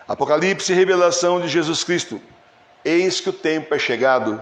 Apocalipse, revelação de Jesus Cristo. Eis que o tempo é chegado.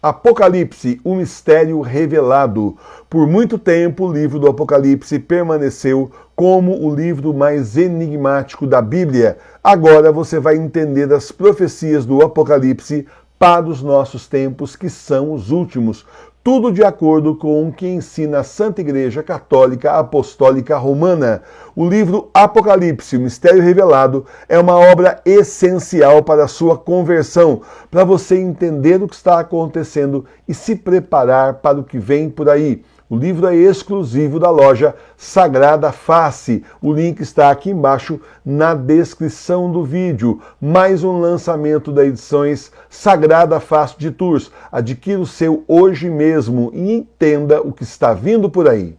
Apocalipse, o mistério revelado. Por muito tempo, o livro do Apocalipse permaneceu como o livro mais enigmático da Bíblia. Agora você vai entender as profecias do Apocalipse para os nossos tempos, que são os últimos. Tudo de acordo com o que ensina a Santa Igreja Católica Apostólica Romana. O livro Apocalipse, o Mistério Revelado, é uma obra essencial para a sua conversão, para você entender o que está acontecendo e se preparar para o que vem por aí. O livro é exclusivo da loja Sagrada Face. O link está aqui embaixo na descrição do vídeo. Mais um lançamento da edições Sagrada Face de Tours. Adquira o seu hoje mesmo e entenda o que está vindo por aí.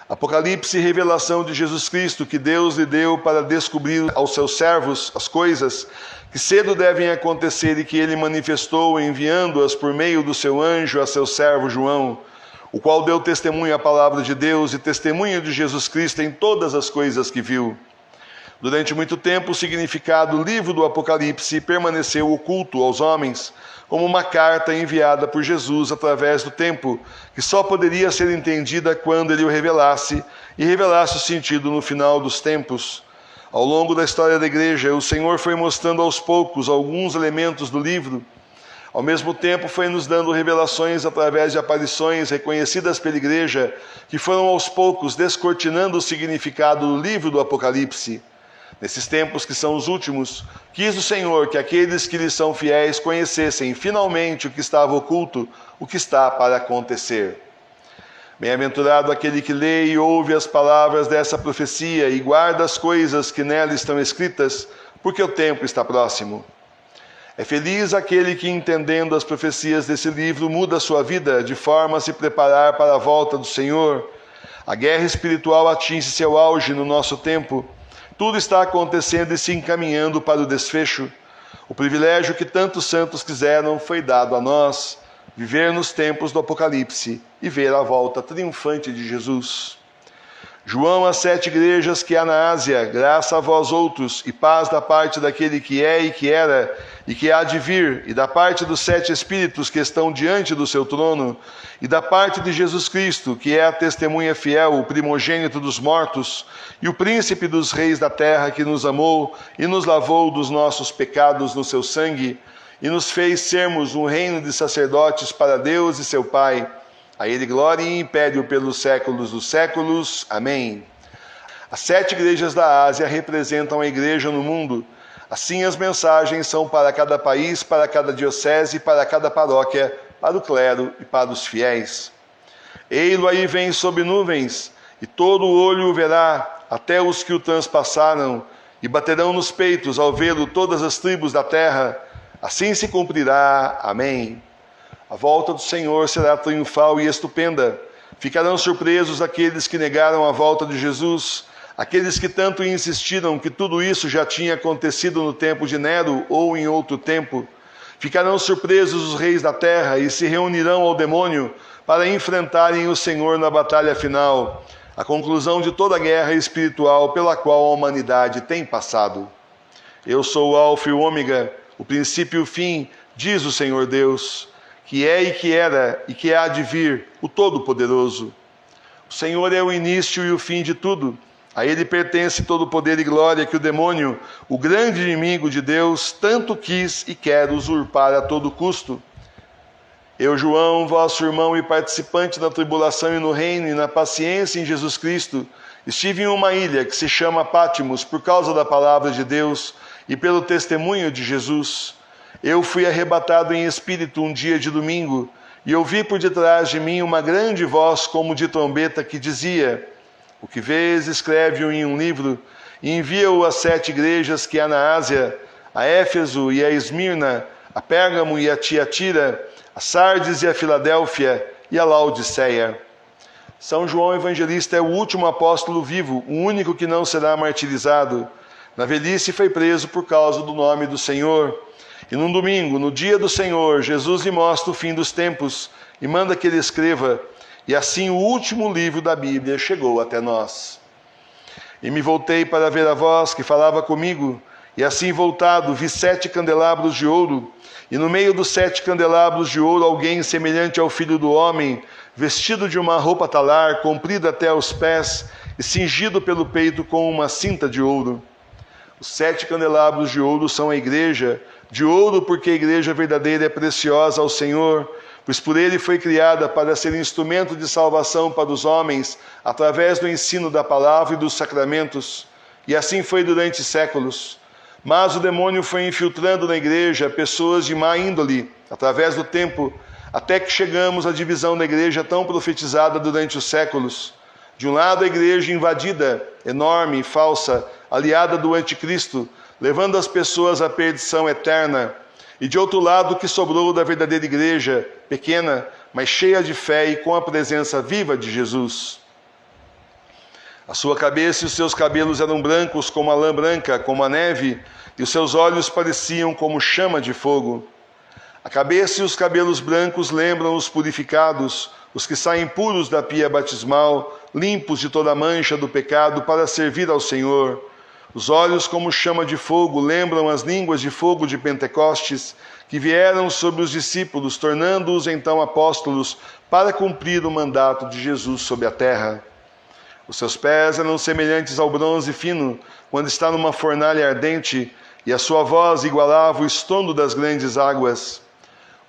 Apocalipse, revelação de Jesus Cristo, que Deus lhe deu para descobrir aos seus servos as coisas que cedo devem acontecer e que ele manifestou enviando-as por meio do seu anjo a seu servo João, o qual deu testemunho à palavra de Deus e testemunho de Jesus Cristo em todas as coisas que viu. Durante muito tempo, o significado do livro do Apocalipse permaneceu oculto aos homens, como uma carta enviada por Jesus através do tempo, que só poderia ser entendida quando ele o revelasse, e revelasse o sentido no final dos tempos. Ao longo da história da Igreja, o Senhor foi mostrando aos poucos alguns elementos do livro. Ao mesmo tempo, foi nos dando revelações através de aparições reconhecidas pela Igreja, que foram aos poucos descortinando o significado do livro do Apocalipse. Nesses tempos que são os últimos, quis o Senhor que aqueles que lhe são fiéis conhecessem finalmente o que estava oculto, o que está para acontecer. Bem-aventurado aquele que lê e ouve as palavras dessa profecia e guarda as coisas que nela estão escritas, porque o tempo está próximo. É feliz aquele que, entendendo as profecias desse livro, muda a sua vida de forma a se preparar para a volta do Senhor. A guerra espiritual atinge seu auge no nosso tempo. Tudo está acontecendo e se encaminhando para o desfecho. O privilégio que tantos santos quiseram foi dado a nós, viver nos tempos do Apocalipse e ver a volta triunfante de Jesus. João às 7 igrejas que há na Ásia, graça a vós outros, e paz da parte daquele que é e que era, e que há de vir, e da parte dos 7 Espíritos que estão diante do seu trono, e da parte de Jesus Cristo, que é a testemunha fiel, o primogênito dos mortos, e o príncipe dos reis da terra, que nos amou e nos lavou dos nossos pecados no seu sangue, e nos fez sermos um reino de sacerdotes para Deus e seu Pai. A ele glória e império pelos séculos dos séculos. Amém. As 7 igrejas da Ásia representam a igreja no mundo. Assim as mensagens são para cada país, para cada diocese, para cada paróquia, para o clero e para os fiéis. Ei-lo aí vem sob nuvens, e todo o olho o verá, até os que o transpassaram, e baterão nos peitos ao vê-lo todas as tribos da terra. Assim se cumprirá. Amém. A volta do Senhor será triunfal e estupenda. Ficarão surpresos aqueles que negaram a volta de Jesus, aqueles que tanto insistiram que tudo isso já tinha acontecido no tempo de Nero ou em outro tempo. Ficarão surpresos os reis da terra e se reunirão ao demônio para enfrentarem o Senhor na batalha final, a conclusão de toda a guerra espiritual pela qual a humanidade tem passado. Eu sou o Alfa e o Ômega, o princípio e o fim, diz o Senhor Deus, que é e que era e que há de vir, o Todo-Poderoso. O Senhor é o início e o fim de tudo. A ele pertence todo o poder e glória que o demônio, o grande inimigo de Deus, tanto quis e quer usurpar a todo custo. Eu, João, vosso irmão e participante na tribulação e no reino e na paciência em Jesus Cristo, estive em uma ilha que se chama Pátimos por causa da palavra de Deus e pelo testemunho de Jesus. Eu fui arrebatado em espírito um dia de domingo, e ouvi por detrás de mim uma grande voz como de trombeta que dizia: o que vês, escreve-o em um livro, e envia-o às 7 igrejas que há na Ásia, a Éfeso e a Esmirna, a Pérgamo e a Tiatira, a Sardes e a Filadélfia e a Laodiceia. São João Evangelista é o último apóstolo vivo, o único que não será martirizado. Na velhice foi preso por causa do nome do Senhor. E num domingo, no dia do Senhor, Jesus lhe mostra o fim dos tempos e manda que ele escreva. E assim o último livro da Bíblia chegou até nós. E me voltei para ver a voz que falava comigo, e assim voltado vi 7 candelabros de ouro, e no meio dos 7 candelabros de ouro alguém semelhante ao Filho do Homem, vestido de uma roupa talar, comprida até aos pés, e cingido pelo peito com uma cinta de ouro. Os 7 candelabros de ouro são a igreja, de ouro porque a igreja verdadeira é preciosa ao Senhor, pois por ele foi criada para ser instrumento de salvação para os homens, através do ensino da palavra e dos sacramentos. E assim foi durante séculos. Mas o demônio foi infiltrando na igreja pessoas de má índole, através do tempo, até que chegamos à divisão da igreja tão profetizada durante os séculos. De um lado, a igreja invadida, enorme e falsa, aliada do anticristo, levando as pessoas à perdição eterna. E de outro lado, o que sobrou da verdadeira igreja, pequena, mas cheia de fé e com a presença viva de Jesus. A sua cabeça e os seus cabelos eram brancos como a lã branca, como a neve, e os seus olhos pareciam como chama de fogo. A cabeça e os cabelos brancos lembram os purificados, os que saem puros da pia batismal, limpos de toda mancha do pecado para servir ao Senhor. Os olhos como chama de fogo lembram as línguas de fogo de Pentecostes, que vieram sobre os discípulos, tornando-os então apóstolos, para cumprir o mandato de Jesus sobre a terra. Os seus pés eram semelhantes ao bronze fino, quando está numa fornalha ardente, e a sua voz igualava o estrondo das grandes águas.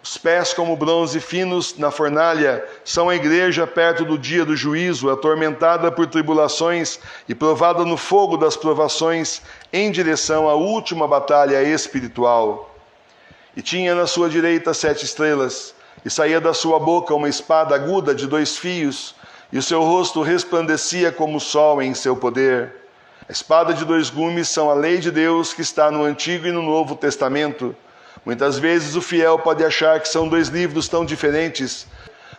Os pés como bronze finos na fornalha são a igreja perto do dia do juízo, atormentada por tribulações e provada no fogo das provações, em direção à última batalha espiritual. E tinha na sua direita 7 estrelas, e saía da sua boca uma espada aguda de 2 fios, e o seu rosto resplandecia como o sol em seu poder. A espada de 2 gumes são a lei de Deus que está no Antigo e no Novo Testamento. Muitas vezes o fiel pode achar que são 2 livros tão diferentes,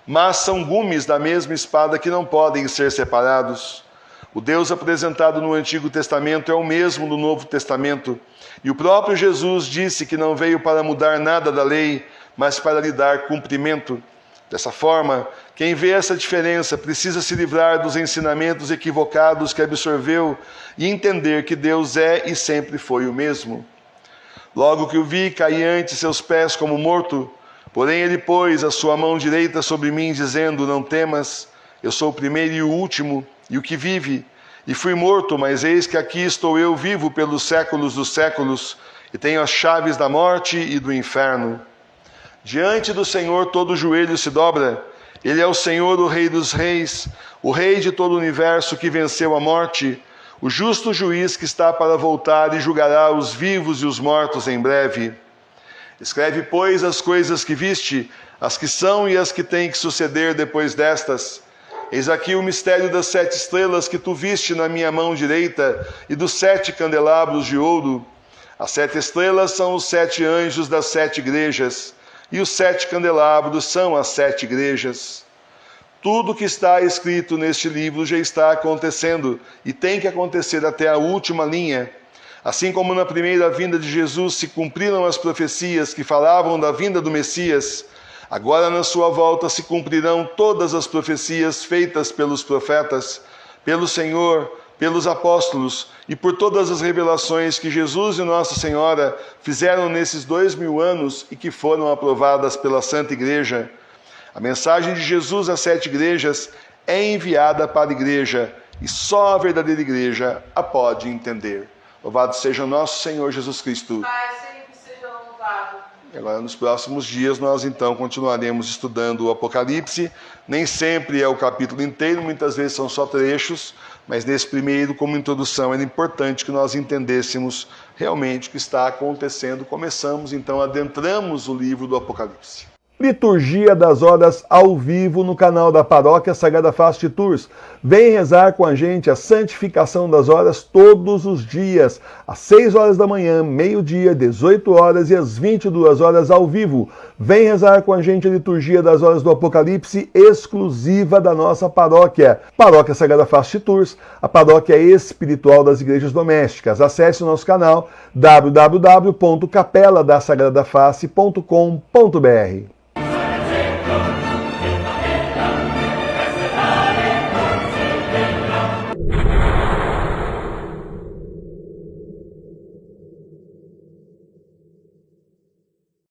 mas são gumes da mesma espada que não podem ser separados. O Deus apresentado no Antigo Testamento é o mesmo no Novo Testamento, e o próprio Jesus disse que não veio para mudar nada da lei, mas para lhe dar cumprimento. Dessa forma, quem vê essa diferença precisa se livrar dos ensinamentos equivocados que absorveu e entender que Deus é e sempre foi o mesmo. Logo que o vi, caí ante seus pés como morto, porém ele pôs a sua mão direita sobre mim, dizendo: não temas, eu sou o primeiro e o último, e o que vive. E fui morto, mas eis que aqui estou eu vivo pelos séculos dos séculos, e tenho as chaves da morte e do inferno. Diante do Senhor todo joelho se dobra. Ele é o Senhor, o Rei dos reis, o Rei de todo o universo que venceu a morte, o justo juiz que está para voltar e julgará os vivos e os mortos em breve. Escreve, pois, as coisas que viste, as que são e as que têm que suceder depois destas. Eis aqui o mistério das 7 estrelas que tu viste na minha mão direita e dos 7 candelabros de ouro. As 7 estrelas são os 7 anjos das 7 igrejas, e os 7 candelabros são as 7 igrejas. Tudo que está escrito neste livro já está acontecendo e tem que acontecer até a última linha. Assim como na primeira vinda de Jesus se cumpriram as profecias que falavam da vinda do Messias, agora na sua volta se cumprirão todas as profecias feitas pelos profetas, pelo Senhor, pelos apóstolos e por todas as revelações que Jesus e Nossa Senhora fizeram nesses 2000 anos e que foram aprovadas pela Santa Igreja. A mensagem de Jesus às 7 igrejas é enviada para a igreja e só a verdadeira igreja a pode entender. Louvado seja o nosso Senhor Jesus Cristo. Pai, sempre seja louvado. E agora, nos próximos dias, nós então continuaremos estudando o Apocalipse. Nem sempre é o capítulo inteiro, muitas vezes são só trechos, mas nesse primeiro, como introdução, era importante que nós entendêssemos realmente o que está acontecendo. Começamos, então, adentramos o livro do Apocalipse. Liturgia das Horas ao vivo no canal da Paróquia Sagrada Face de Tours. Vem rezar com a gente a santificação das horas todos os dias, às 6 horas da manhã, meio-dia, 18 horas e às 22 horas ao vivo. Vem rezar com a gente a Liturgia das Horas do Apocalipse, exclusiva da nossa paróquia. Paróquia Sagrada Face de Tours, a paróquia espiritual das igrejas domésticas. Acesse o nosso canal www.capeladasagradaface.com.br.